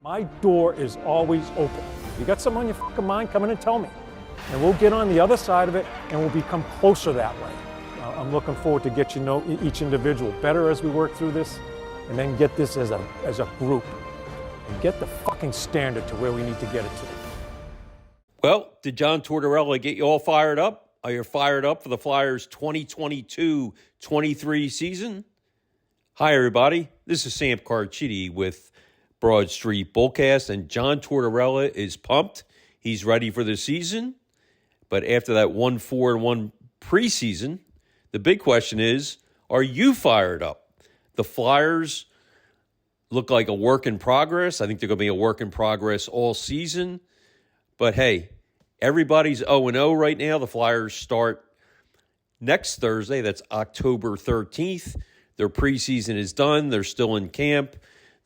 My door is always open. You got something on your fucking mind, come in and tell me. And we'll get on the other side of it and we'll become closer that way. I'm looking forward to get you know each individual better as we work through this and then get this as a group and get the fucking standard to where we need to get it to. Well, did John Tortorella get you all fired up? Are you fired up for the Flyers 2022-23 season? Hi, everybody. This is Sam Carchidi with Broad Street Bullcast, and John Tortorella is pumped. He's ready for the season. But after that 1-4-1 preseason, the big question is, are you fired up? The Flyers look like a work in progress. I think they're going to be a work in progress all season. But hey, everybody's 0-0 right now. The Flyers start next Thursday. That's October 13th. Their preseason is done. They're still in camp.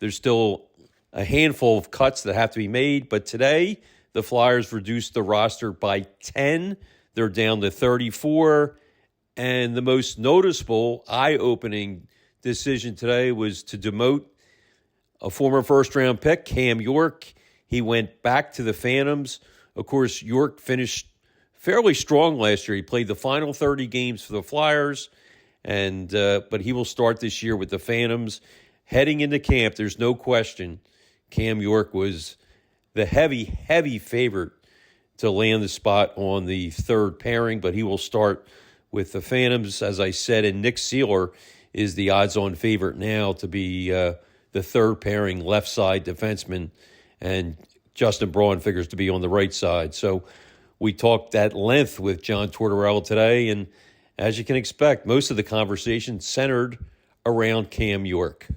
There's still a handful of cuts that have to be made. But today, the Flyers reduced the roster by 10. They're down to 34. And the most noticeable, eye-opening decision today was to demote a former first-round pick, Cam York. He went back to the Phantoms. Of course, York finished fairly strong last year. He played the final 30 games for the Flyers, and but he will start this year with the Phantoms. Heading into camp, there's no question Cam York was the heavy favorite to land the spot on the third pairing, but he will start with the Phantoms, as I said, and Nick Seeler is the odds-on favorite now to be the third pairing left side defenseman, and Justin Braun figures to be on the right side. So we talked at length with John Tortorella today, and as you can expect, most of the conversation centered around Cam York.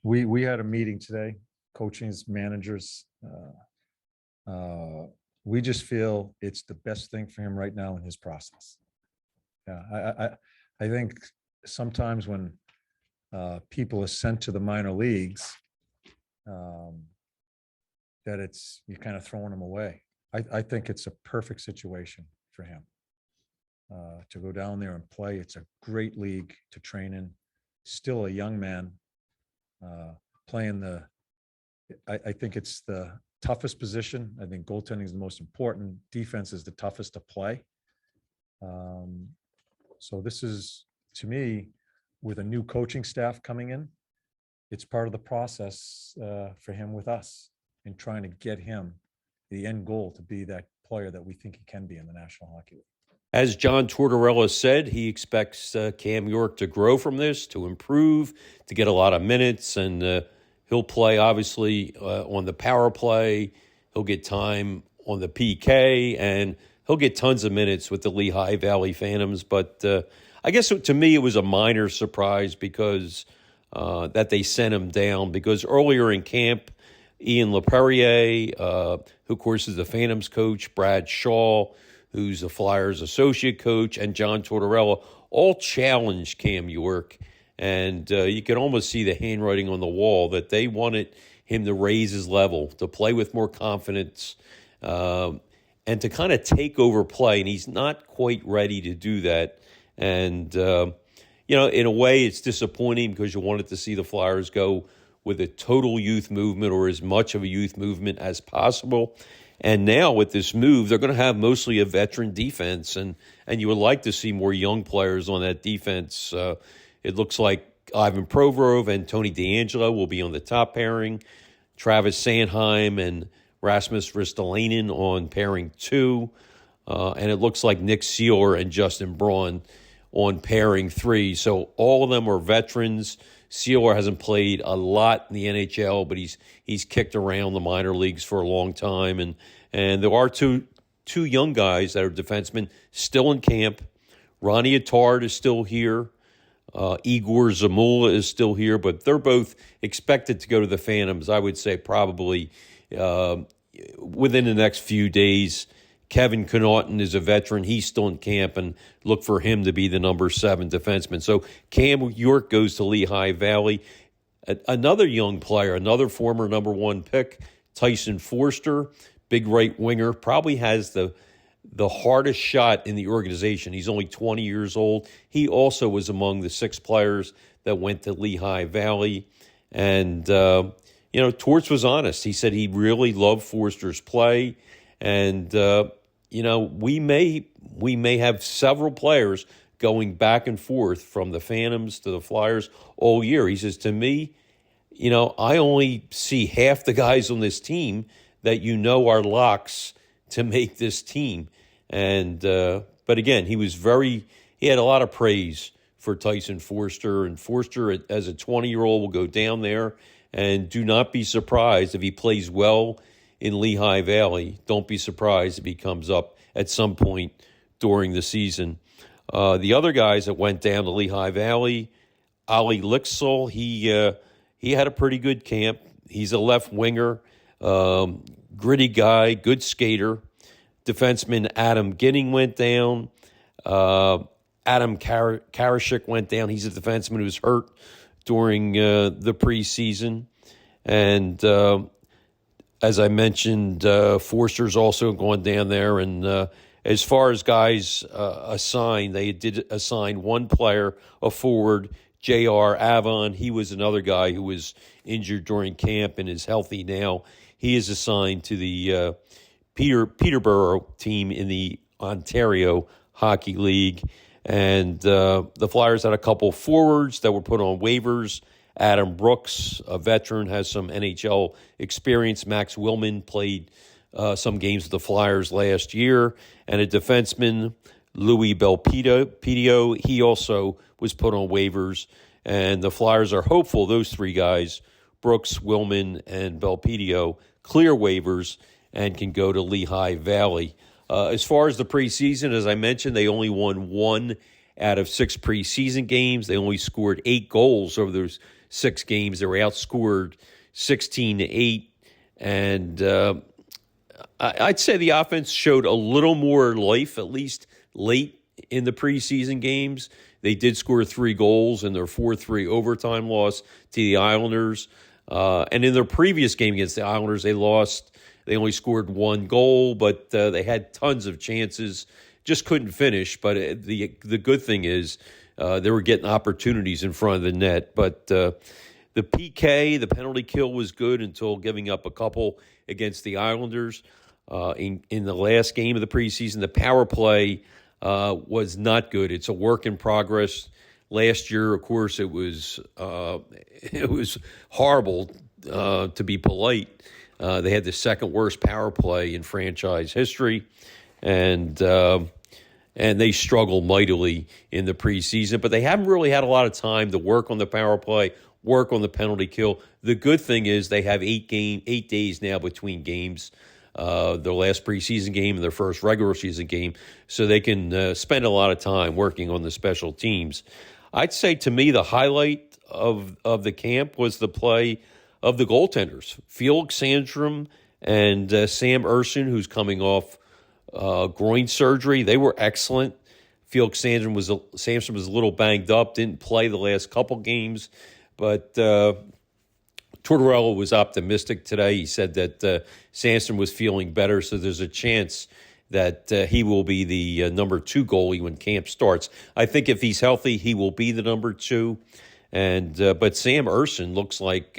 We had a meeting today, coaching's managers. We just feel it's the best thing for him right now in his process. Yeah, I think sometimes when people are sent to the minor leagues, that you're kind of throwing them away. I think it's a perfect situation for him to go down there and play. It's a great league to train in. Still a young man playing I think it's the toughest position. I think goaltending is the most important. Defense is the toughest to play. So this is, to me, with a new coaching staff coming in, it's part of the process for him with us in trying to get him the end goal to be that player that we think he can be in the National Hockey League. As John Tortorella said, he expects Cam York to grow from this, to improve, to get a lot of minutes, and he'll play, obviously, on the power play. He'll get time on the PK, and he'll get tons of minutes with the Lehigh Valley Phantoms. But I guess to me it was a minor surprise because that they sent him down, because earlier in camp, Ian LaPerriere, who, of course, is the Phantoms coach, Brad Shaw, who's the Flyers associate coach, and John Tortorella all challenged Cam York. And you can almost see the handwriting on the wall that they wanted him to raise his level, to play with more confidence, and to kind of take over play. And he's not quite ready to do that. And, in a way, it's disappointing because you wanted to see the Flyers go with a total youth movement, or as much of a youth movement as possible. And now with this move, they're going to have mostly a veteran defense, and you would like to see more young players on that defense. It looks like Ivan Provorov and Tony DeAngelo will be on the top pairing, Travis Sannheim and Rasmus Ristolainen on pairing 2, and it looks like Nick Seeler and Justin Braun on pairing 3. So all of them are veterans. Seeler hasn't played a lot in the NHL, but he's kicked around the minor leagues for a long time. And there are two young guys that are defensemen still in camp. Ronnie Attard is still here. Igor Zamula is still here, but they're both expected to go to the Phantoms, I would say probably within the next few days. Kevin Connaughton is a veteran. He's still in camp, and look for him to be the number 7 defenseman. So Cam York goes to Lehigh Valley. Another young player, another former number 1 pick, Tyson Forster, big right winger, probably has the hardest shot in the organization. He's only 20 years old. He also was among the 6 players that went to Lehigh Valley. And, Torts was honest. He said he really loved Forster's play. And, we may have several players going back and forth from the Phantoms to the Flyers all year. He says, to me, I only see half the guys on this team that are locks to make this team. And but again, he had a lot of praise for Tyson Forster. And Forster, as a 20-year-old, will go down there. And do not be surprised if he plays well in Lehigh Valley. Don't be surprised if he comes up at some point during the season. The other guys that went down to Lehigh Valley, Ali Lixel, he had a pretty good camp. He's a left winger, gritty guy, good skater. Defenseman Adam Ginning went down. Adam Karashik went down. He's a defenseman who was hurt during the preseason. And as I mentioned, Forster's also gone down there. And as far as guys assigned, they did assign one player, a forward, J.R. Avon. He was another guy who was injured during camp and is healthy now. He is assigned to the Peterborough team in the Ontario Hockey League. And the Flyers had a couple forwards that were put on waivers. Adam Brooks, a veteran, has some NHL experience. Max Willman played some games with the Flyers last year. And a defenseman, Louis Belpedio, he also was put on waivers. And the Flyers are hopeful those three guys, Brooks, Willman, and Belpedio, clear waivers and can go to Lehigh Valley. As far as the preseason, as I mentioned, they only won 1 out of 6 preseason games. They only scored 8 goals over those 6 games. They were outscored 16-8. And I'd say the offense showed a little more life, at least late in the preseason games. They did score 3 goals in their 4-3 overtime loss to the Islanders. And in their previous game against the Islanders, they lost. They only scored 1 goal, but they had tons of chances. Just couldn't finish. But the good thing is they were getting opportunities in front of the net. But the PK, the penalty kill, was good until giving up a couple against the Islanders. In the last game of the preseason, the power play was not good. It's a work in progress. Last year, of course, it was horrible, to be polite. They had the second worst power play in franchise history, and they struggled mightily in the preseason. But they haven't really had a lot of time to work on the power play, work on the penalty kill. The good thing is they have 8 days now between games. Their last preseason game and their first regular season game, so they can spend a lot of time working on the special teams. I'd say, to me, the highlight of the camp was the play of the goaltenders, Felix Sandstrom and Sam Urson, who's coming off groin surgery. They were excellent. Felix Sandstrom was a little banged up, didn't play the last couple games, but Tortorella was optimistic today. He said that Sandstrom was feeling better, so there's a chance that he will be the number 2 goalie when camp starts. I think if he's healthy, he will be the number 2. But Sam Urson looks like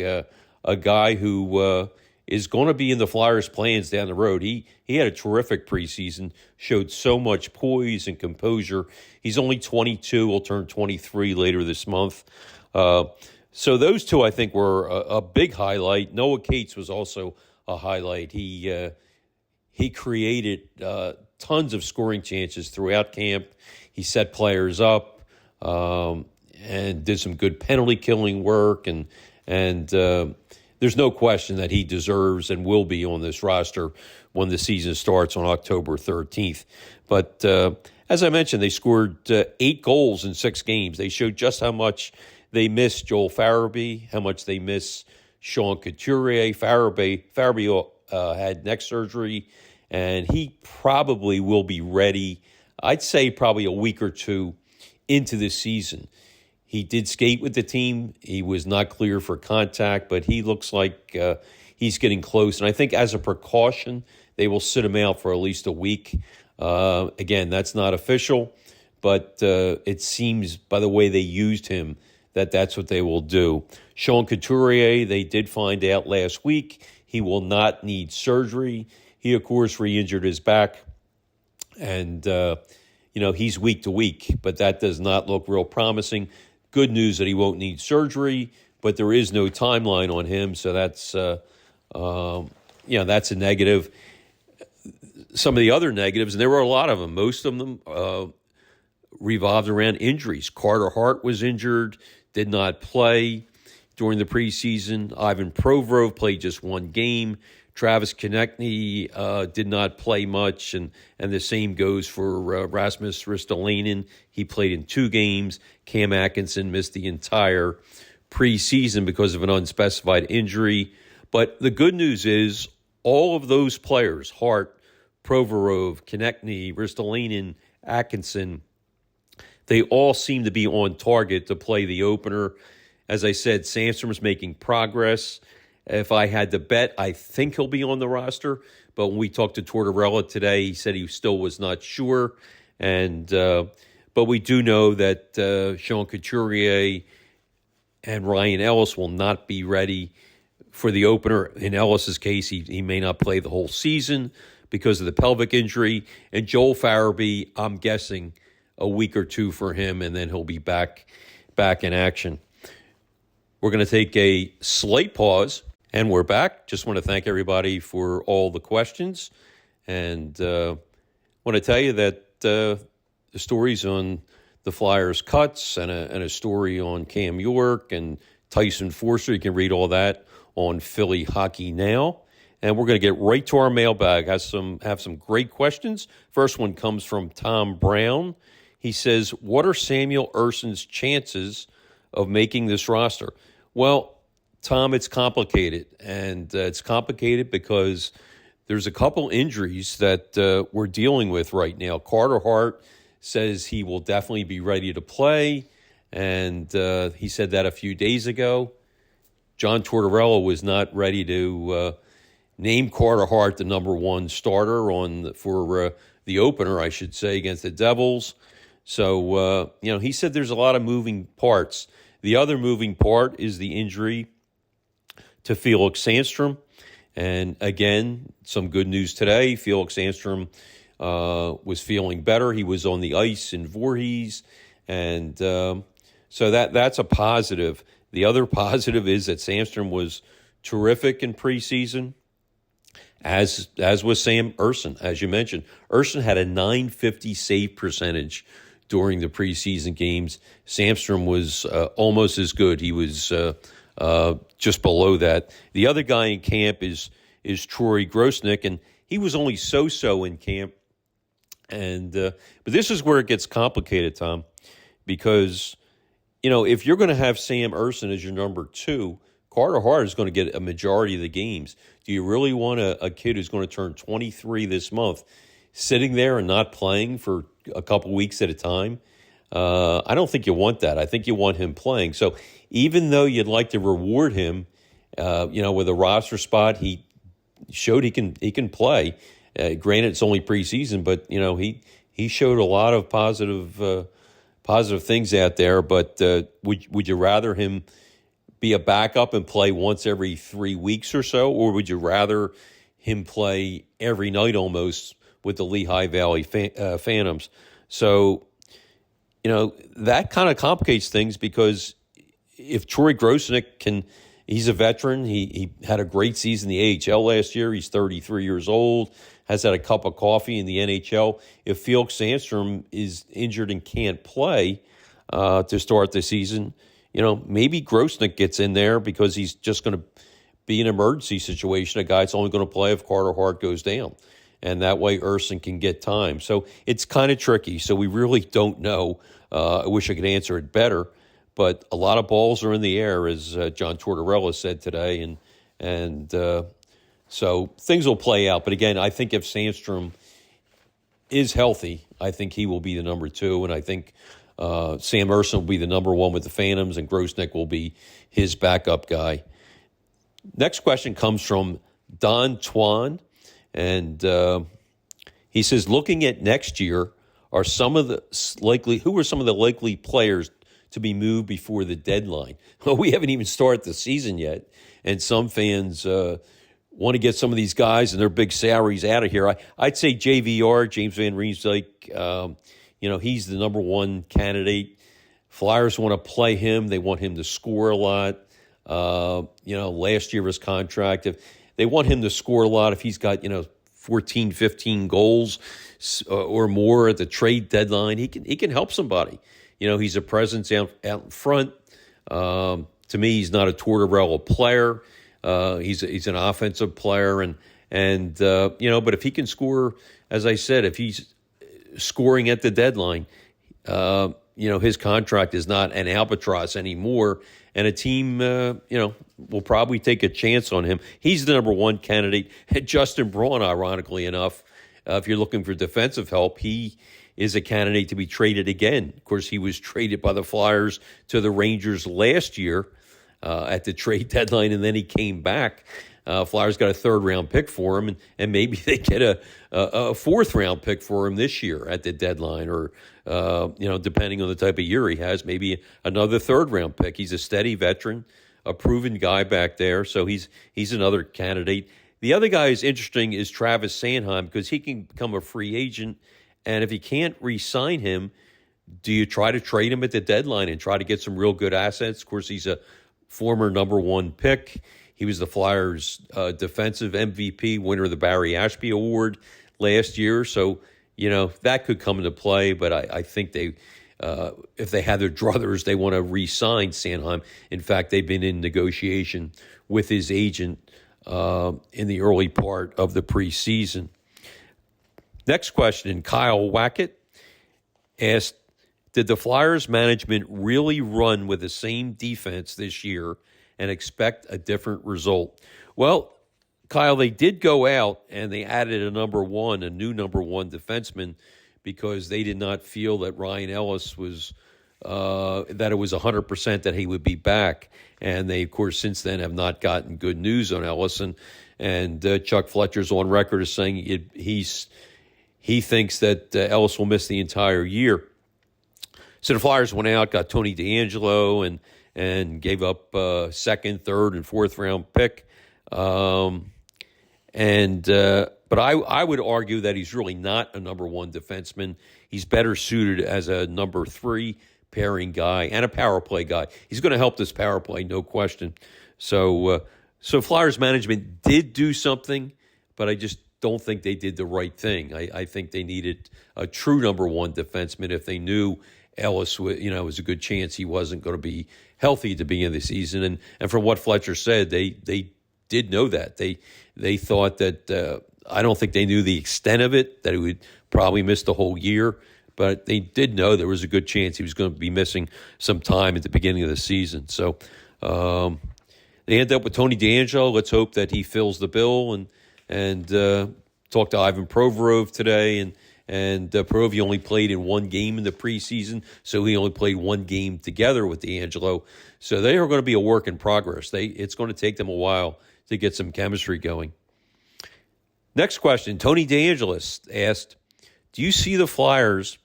a guy who is going to be in the Flyers' plans down the road. He had a terrific preseason, showed so much poise and composure. He's only 22, will turn 23 later this month. So those two, I think, were a big highlight. Noah Cates was also a highlight. He created tons of scoring chances throughout camp. He set players up and did some good penalty killing work. And there's no question that he deserves and will be on this roster when the season starts on October 13th. But as I mentioned, they scored 8 goals in 6 games. They showed just how much they miss Joel Farabee, how much they miss Sean Couturier. Farabee had neck surgery, and he probably will be ready, I'd say probably a week or 2 into the season. He did skate with the team. He was not clear for contact, but he looks like he's getting close. And I think as a precaution, they will sit him out for at least a week. Again, that's not official, but it seems by the way they used him that's what they will do. Sean Couturier, they did find out last week, he will not need surgery. He, of course, re-injured his back, and, he's week to week, but that does not look real promising. Good news that he won't need surgery, but there is no timeline on him, so that's a negative. Some of the other negatives, and there were a lot of them, most of them revolved around injuries. Carter Hart was injured, did not play during the preseason. Ivan Provorov played just one game. Travis Konechny did not play much, and the same goes for Rasmus Ristolainen. He played in 2 games. Cam Atkinson missed the entire preseason because of an unspecified injury. But the good news is all of those players, Hart, Provorov, Konechny, Ristolainen, Atkinson, they all seem to be on target to play the opener. As I said, Sandstrom's making progress. If I had to bet, I think he'll be on the roster. But when we talked to Tortorella today, he said he still was not sure. But we do know that Sean Couturier and Ryan Ellis will not be ready for the opener. In Ellis's case, he may not play the whole season because of the pelvic injury. And Joel Farabee, I'm guessing, a week or 2 for him, and then he'll be back in action. We're going to take a slight pause, and we're back. Just want to thank everybody for all the questions, and want to tell you that the stories on the Flyers cuts and a story on Cam York and Tyson Forster, you can read all that on Philly Hockey Now. And we're going to get right to our mailbag. Have some great questions. First one comes from Tom Brown. He says, what are Samuel Urson's chances of making this roster? Well, Tom, it's complicated. And it's complicated because there's a couple injuries that we're dealing with right now. Carter Hart says he will definitely be ready to play. And he said that a few days ago. John Tortorella was not ready to name Carter Hart the number 1 starter for the opener, I should say, against the Devils. So, he said there's a lot of moving parts. The other moving part is the injury to Felix Sandstrom. And again, some good news today. Felix Sandstrom was feeling better. He was on the ice in Voorhees. And so that's a positive. The other positive is that Sandstrom was terrific in preseason, as was Sam Urson, as you mentioned. Urson had a .950 save percentage during the preseason games. Sandstrom was almost as good. He was just below that. The other guy in camp is Troy Grosnick, and he was only so-so in camp. And but this is where it gets complicated, Tom, because if you're going to have Sam Urson as your number 2, Carter Hart is going to get a majority of the games. Do you really want a kid who's going to turn 23 this month sitting there and not playing for a couple weeks at a time? I don't think you want that. I think you want him playing. So even though you'd like to reward him, with a roster spot, he showed he can play. Granted, it's only preseason, but he showed a lot of positive things out there. But would you rather him be a backup and play once every 3 weeks or so, or would you rather him play every night almost with the Lehigh Valley Phantoms? So, that kind of complicates things, because if Troy Grosnick he's a veteran. He had a great season in the AHL last year. He's 33 years old, has had a cup of coffee in the NHL. If Felix Sandstrom is injured and can't play to start the season, maybe Grosnick gets in there because he's just going to be an emergency situation. A guy that's only going to play if Carter Hart goes down. And that way Urson can get time. So it's kind of tricky. So we really don't know. I wish I could answer it better. But a lot of balls are in the air, as John Tortorella said today. And so things will play out. But again, I think if Sandstrom is healthy, I think he will be the number 2. And I think Sam Urson will be the number 1 with the Phantoms, and Grosnick will be his backup guy. Next question comes from Don Twan. And he says, looking at next year, who are some of the likely players to be moved before the deadline. Well, we haven't even started the season yet, and some fans want to get some of these guys and their big salaries out of here. I'd say JVR, James Van Riemsdyk, he's the number one candidate. Flyers want to play him. They want him to score a lot. Last year of his contract, if they want him to score a lot, if he's got, 14, 15 goals or more at the trade deadline, he can help somebody. He's a presence out in front. To me, he's not a Tortorella player. He's an offensive player, but if he can score, as I said, if he's scoring at the deadline, his contract is not an albatross anymore, and a team, will probably take a chance on him. He's the number one candidate. Justin Braun, ironically enough, if you're looking for defensive help, he is a candidate to be traded again. Of course, he was traded by the Flyers to the Rangers last year at the trade deadline, and then he came back. Flyers got a third-round pick for him, and maybe they get a fourth-round pick for him this year at the deadline, or depending on the type of year he has, maybe another third-round pick. He's a steady veteran, a proven guy back there, so he's another candidate. The other guy who's interesting is Travis Sannheim, because he can become a free agent, and if you can't re-sign him, do you try to trade him at the deadline and try to get some real good assets? Of course, he's a former number one pick. He was the Flyers' defensive MVP, winner of the Barry Ashby Award last year. So, that could come into play. But I think if they had their druthers, they want to re-sign Sannheim. In fact, they've been in negotiation with his agent in the early part of the preseason. Next question, Kyle Wackett asked, did the Flyers management really run with the same defense this year and expect a different result? Well, Kyle, they did go out and they added a new number one defenseman, because they did not feel that Ryan Ellis was, that it was 100% that he would be back. And they, of course, since then have not gotten good news on Ellis. And Chuck Fletcher's on record as saying he thinks that Ellis will miss the entire year. So the Flyers went out, got Tony DeAngelo, and gave up second, third, and fourth round pick. But I would argue that he's really not a number one defenseman. He's better suited as a number three pairing guy and a power play guy. He's going to help this power play, no question. So Flyers management did do something, but I just don't think they did the right thing. I think they needed a true number one defenseman if they knew Ellis, was a good chance he wasn't going to be healthy at the beginning of the season. And from what Fletcher said, they did know that. They thought that I don't think they knew the extent of it, that he would probably miss the whole year, but they did know there was a good chance he was going to be missing some time at the beginning of the season. So they end up with Tony DeAngelo. Let's hope that he fills the bill, and talked to Ivan Provorov today, and Provorov only played in one game in the preseason, so he only played one game together with DeAngelo. So they are going to be a work in progress. It's going to take them a while to get some chemistry going. Next question, Tony DeAngelo asked, do you see the Flyers,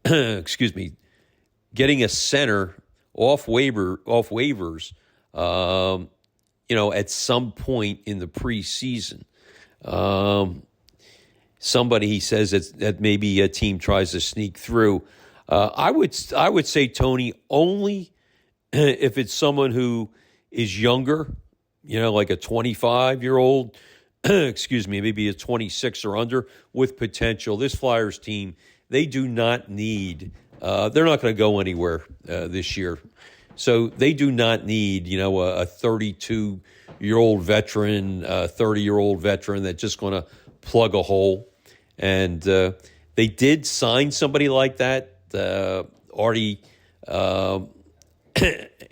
getting a center off waivers, at some point in the preseason? Somebody, he says, that maybe a team tries to sneak through. I would say, Tony, only if it's someone who is younger, like a 25-year-old, maybe a 26 or under with potential. This Flyers team, they do not need, they're not going to go anywhere this year. So they do not need, a 32-year-old veteran, 30-year-old veteran that's just going to plug a hole. And they did sign somebody like that, Artie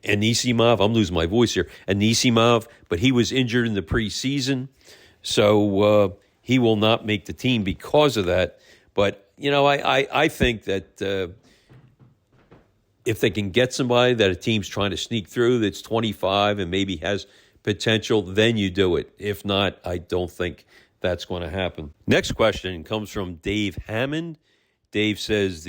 Anisimov. I'm losing my voice here. Anisimov, but he was injured in the preseason, so he will not make the team because of that. But, I think that if they can get somebody that a team's trying to sneak through that's 25 and maybe has potential, then you do it. If not, I don't think that's going to happen. Next question comes from Dave Hammond. Dave says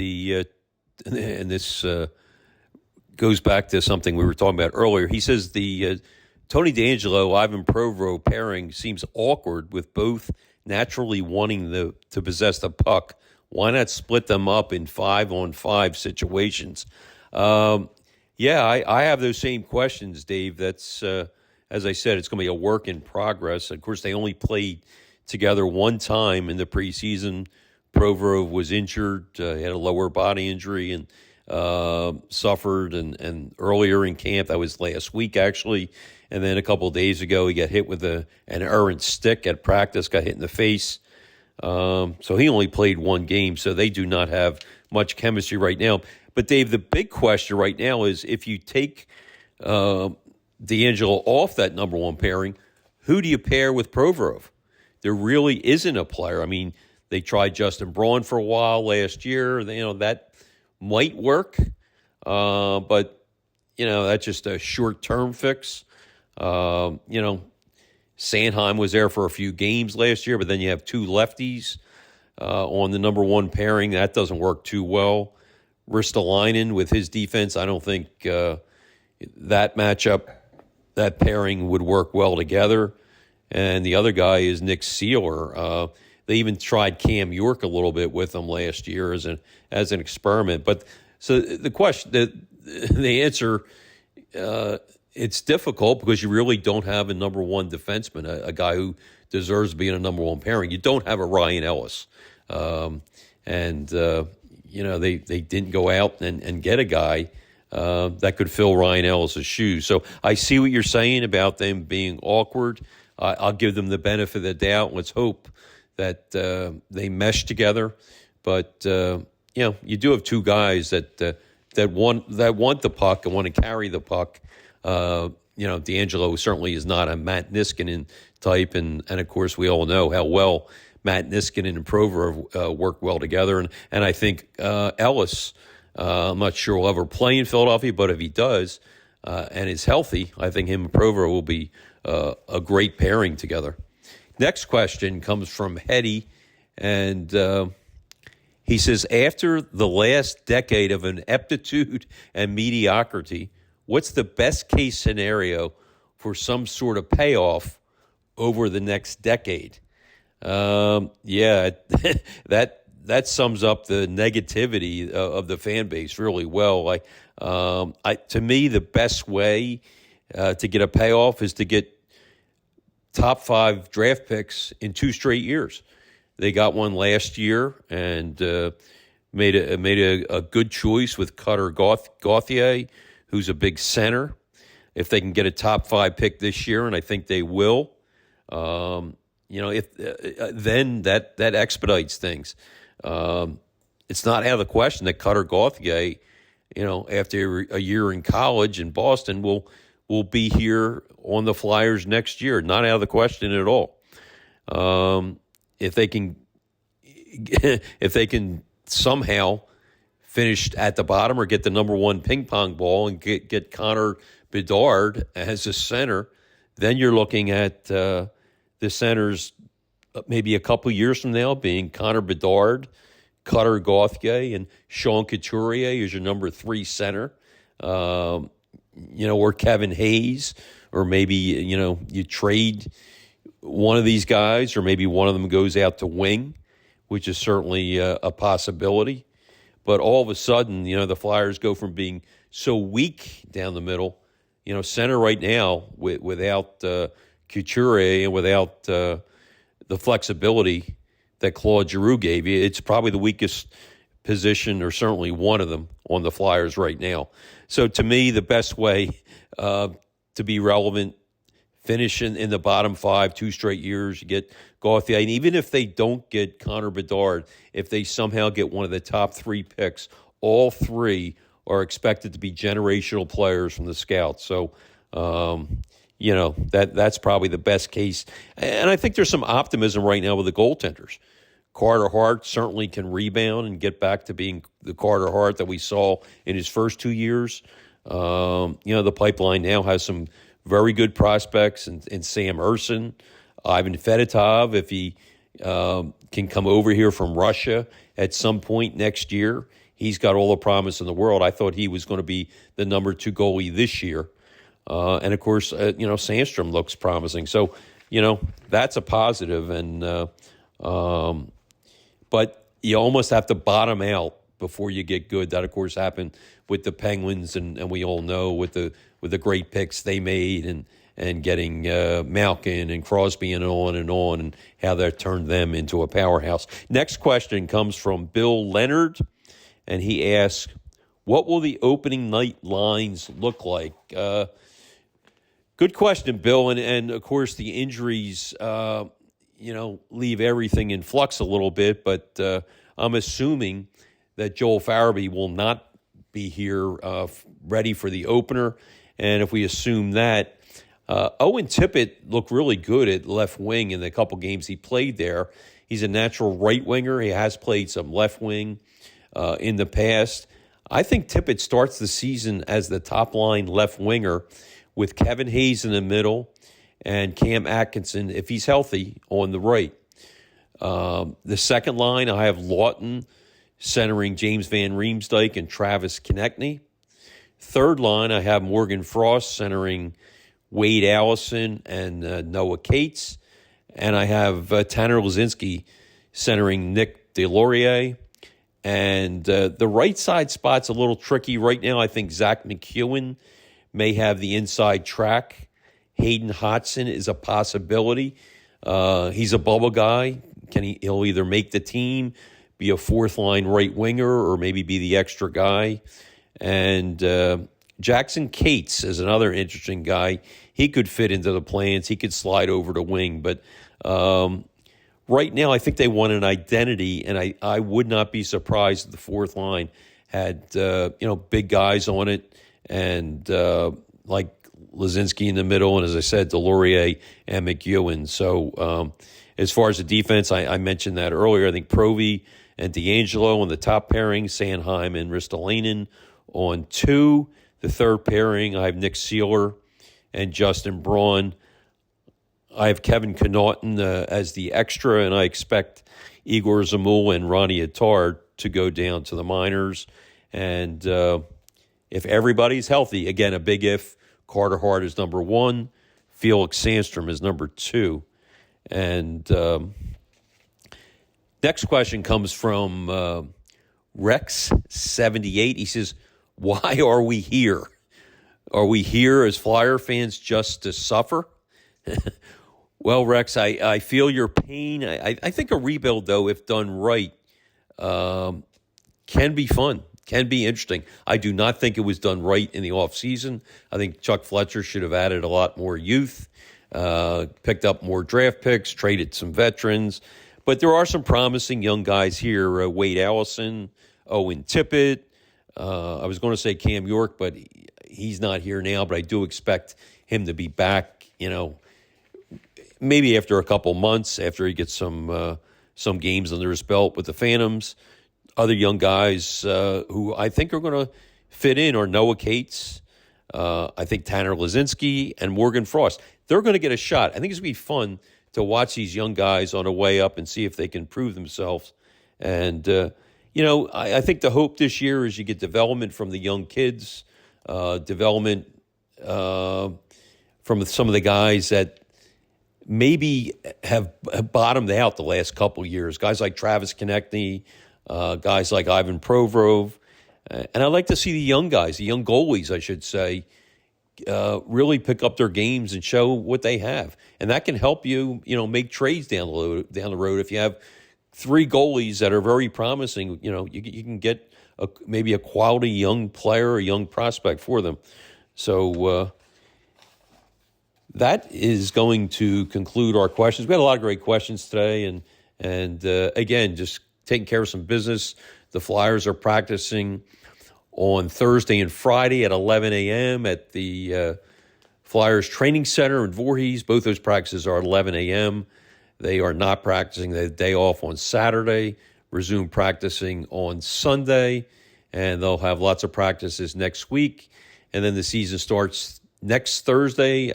goes back to something we were talking about earlier. He says the Tony DeAngelo, Ivan Provorov pairing seems awkward with both naturally wanting to possess the puck. Why not split them up in 5-on-5 situations? Yeah, I have those same questions, Dave. That's, as I said, it's going to be a work in progress. Of course, they only played together one time in the preseason. Provorov was injured, he had a lower body injury, and suffered, and earlier in camp, that was last week actually, and then a couple of days ago he got hit with an errant stick at practice, got hit in the face. So he only played one game, so they do not have much chemistry right now. But Dave, the big question right now is if you take DeAngelo off that number one pairing, who do you pair with Provorov? There really isn't a player. I mean, they tried Justin Braun for a while last year. That might work, but that's just a short-term fix. Sannheim was there for a few games last year, but then you have two lefties on the number one pairing. That doesn't work too well. Ristolainen with his defense, I don't think that matchup, that pairing would work well together. And the other guy is Nick Seeler. They even tried Cam York a little bit with them last year as an experiment. But so the question, the answer, it's difficult because you really don't have a number one defenseman, a guy who deserves to be in a number one pairing. You don't have a Ryan Ellis, they didn't go out and get a guy that could fill Ryan Ellis's shoes. So I see what you're saying about them being awkward. I'll give them the benefit of the doubt. Let's hope that they mesh together. But you do have two guys that want the puck and want to carry the puck. DeAngelo certainly is not a Matt Niskanen type, and of course we all know how well Matt Niskanen and Provorov work well together. And I think Ellis, I'm not sure will ever play in Philadelphia, but if he does and is healthy, I think him and Provorov will be a great pairing together. Next question comes from Hetty, and he says, after the last decade of ineptitude and mediocrity, what's the best case scenario for some sort of payoff over the next decade? That sums up the negativity of the fan base really well. To me, the best way to get a payoff is to get top 5 draft picks in 2 straight years. They got one last year and made a good choice with Cutter Gauthier, who's a big center. If they can get a top 5 pick this year, and I think they will, then that expedites things. It's not out of the question that Cutter Gauthier, after a year in college in Boston, will be here on the Flyers next year. Not out of the question at all. If they can somehow finish at the bottom or get the number one ping pong ball and get Connor Bedard as a center, then you're looking at the centers maybe a couple years from now being Connor Bedard, Cutter Gauthier, and Sean Couturier is your number 3 center. Or Kevin Hayes, or maybe, you trade one of these guys, or maybe one of them goes out to wing, which is certainly a possibility. But all of a sudden, the Flyers go from being so weak down the middle, center right now without Couturier and without the flexibility that Claude Giroux gave you, it's probably the weakest position, or certainly one of them, on the Flyers right now. So to me, the best way to be relevant, finish in the bottom 5 2 straight years, you get Gauthier. And even if they don't get Connor Bedard, if they somehow get one of the top 3 picks, all 3 are expected to be generational players from the scouts. So, that's probably the best case. And I think there's some optimism right now with the goaltenders. Carter Hart certainly can rebound and get back to being the Carter Hart that we saw in his first 2 years. The pipeline now has some very good prospects in Sam Urson, Ivan Fedotov, if he can come over here from Russia at some point next year. he's got all the promise in the world. I thought he was going to be the number 2 goalie this year. And, of course, Sandstrom looks promising. So, that's a positive. But you almost have to bottom out before you get good. That, of course, happened with the Penguins, and we all know with the great picks they made and getting Malkin and Crosby and on, and how that turned them into a powerhouse. Next question comes from Bill Leonard, and he asks, what will the opening night lines look like? Good question, Bill, and of course the injuries, leave everything in flux a little bit, but I'm assuming that Joel Farabee will not be here ready for the opener, and if we assume that, Owen Tippett looked really good at left wing in the couple games he played there. He's a natural right winger. He has played some left wing in the past. I think Tippett starts the season as the top line left winger with Kevin Hayes in the middle and Cam Atkinson, if he's healthy, on the right. The second line, I have Lawton centering James Van Riemsdyk and Travis Konechny. Third line, I have Morgan Frost centering Wade Allison and Noah Cates. And I have Tanner Lazinski centering Nick Delorier. And the right side spot's a little tricky right now. I think Zach McEwen may have the inside track. Hayden Hodgson is a possibility. He's a bubble guy. He'll either make the team, be a fourth-line right winger, or maybe be the extra guy. And Jackson Cates is another interesting guy. He could fit into the plans. He could slide over to wing. But right now, I think they want an identity, and I would not be surprised if the fourth line had big guys on it, and like Lazinski in the middle, and as I said, Delorier and McEwen. So as far as the defense, I mentioned that earlier. I think Provy and D'Angelo on the top pairing, Sannheim and Ristolainen on 2. The third pairing, I have Nick Seeler and Justin Braun. I have Kevin Connaughton as the extra, and I expect Igor Zamul and Ronnie Attard to go down to the minors. And if everybody's healthy, again, a big if, Carter Hart is number 1, Felix Sandstrom is number 2. And next question comes from Rex78. He says, why are we here? Are we here as Flyer fans just to suffer? Well, Rex, I feel your pain. I think a rebuild, though, if done right, can be fun, can be interesting. I do not think it was done right in the offseason. I think Chuck Fletcher should have added a lot more youth, picked up more draft picks, traded some veterans. But there are some promising young guys here, Wade Allison, Owen Tippett. I was going to say Cam York, but he's not here now. But I do expect him to be back, maybe after a couple months, after he gets some games under his belt with the Phantoms. Other young guys who I think are going to fit in are Noah Cates, I think Tanner Lazinski, and Morgan Frost. They're going to get a shot. I think it's going to be fun to watch these young guys on the way up and see if they can prove themselves. And, I think the hope this year is you get development from the young kids, development from some of the guys that maybe have bottomed out the last couple years. Guys like Travis Konechny, guys like Ivan Provorov. And I like to see the young guys, the young goalies, I should say, really pick up their games and show what they have. And that can help you, make trades down the road. If you have 3 goalies that are very promising, you can get maybe a quality young player, a young prospect for them. So that is going to conclude our questions. We had a lot of great questions today, and again, just taking care of some business. The Flyers are practicing on Thursday and Friday at 11 a.m. at the Flyers Training Center in Voorhees. Both those practices are at 11 a.m. They are not practicing. They have a day off on Saturday, resume practicing on Sunday, and they'll have lots of practices next week. And then the season starts next Thursday,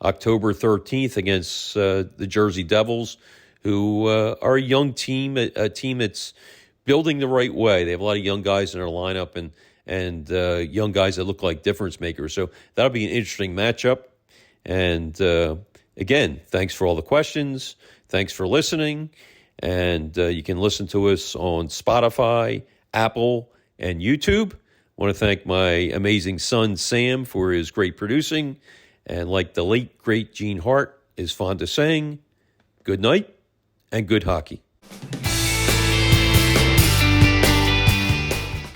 October 13th, against the Jersey Devils, who are a young team, a team that's building the right way. They have a lot of young guys in their lineup and young guys that look like difference makers. So that'll be an interesting matchup. And again, thanks for all the questions. Thanks for listening. And you can listen to us on Spotify, Apple, and YouTube. I want to thank my amazing son, Sam, for his great producing. And like the late, great Gene Hart is fond of saying, good night and good hockey.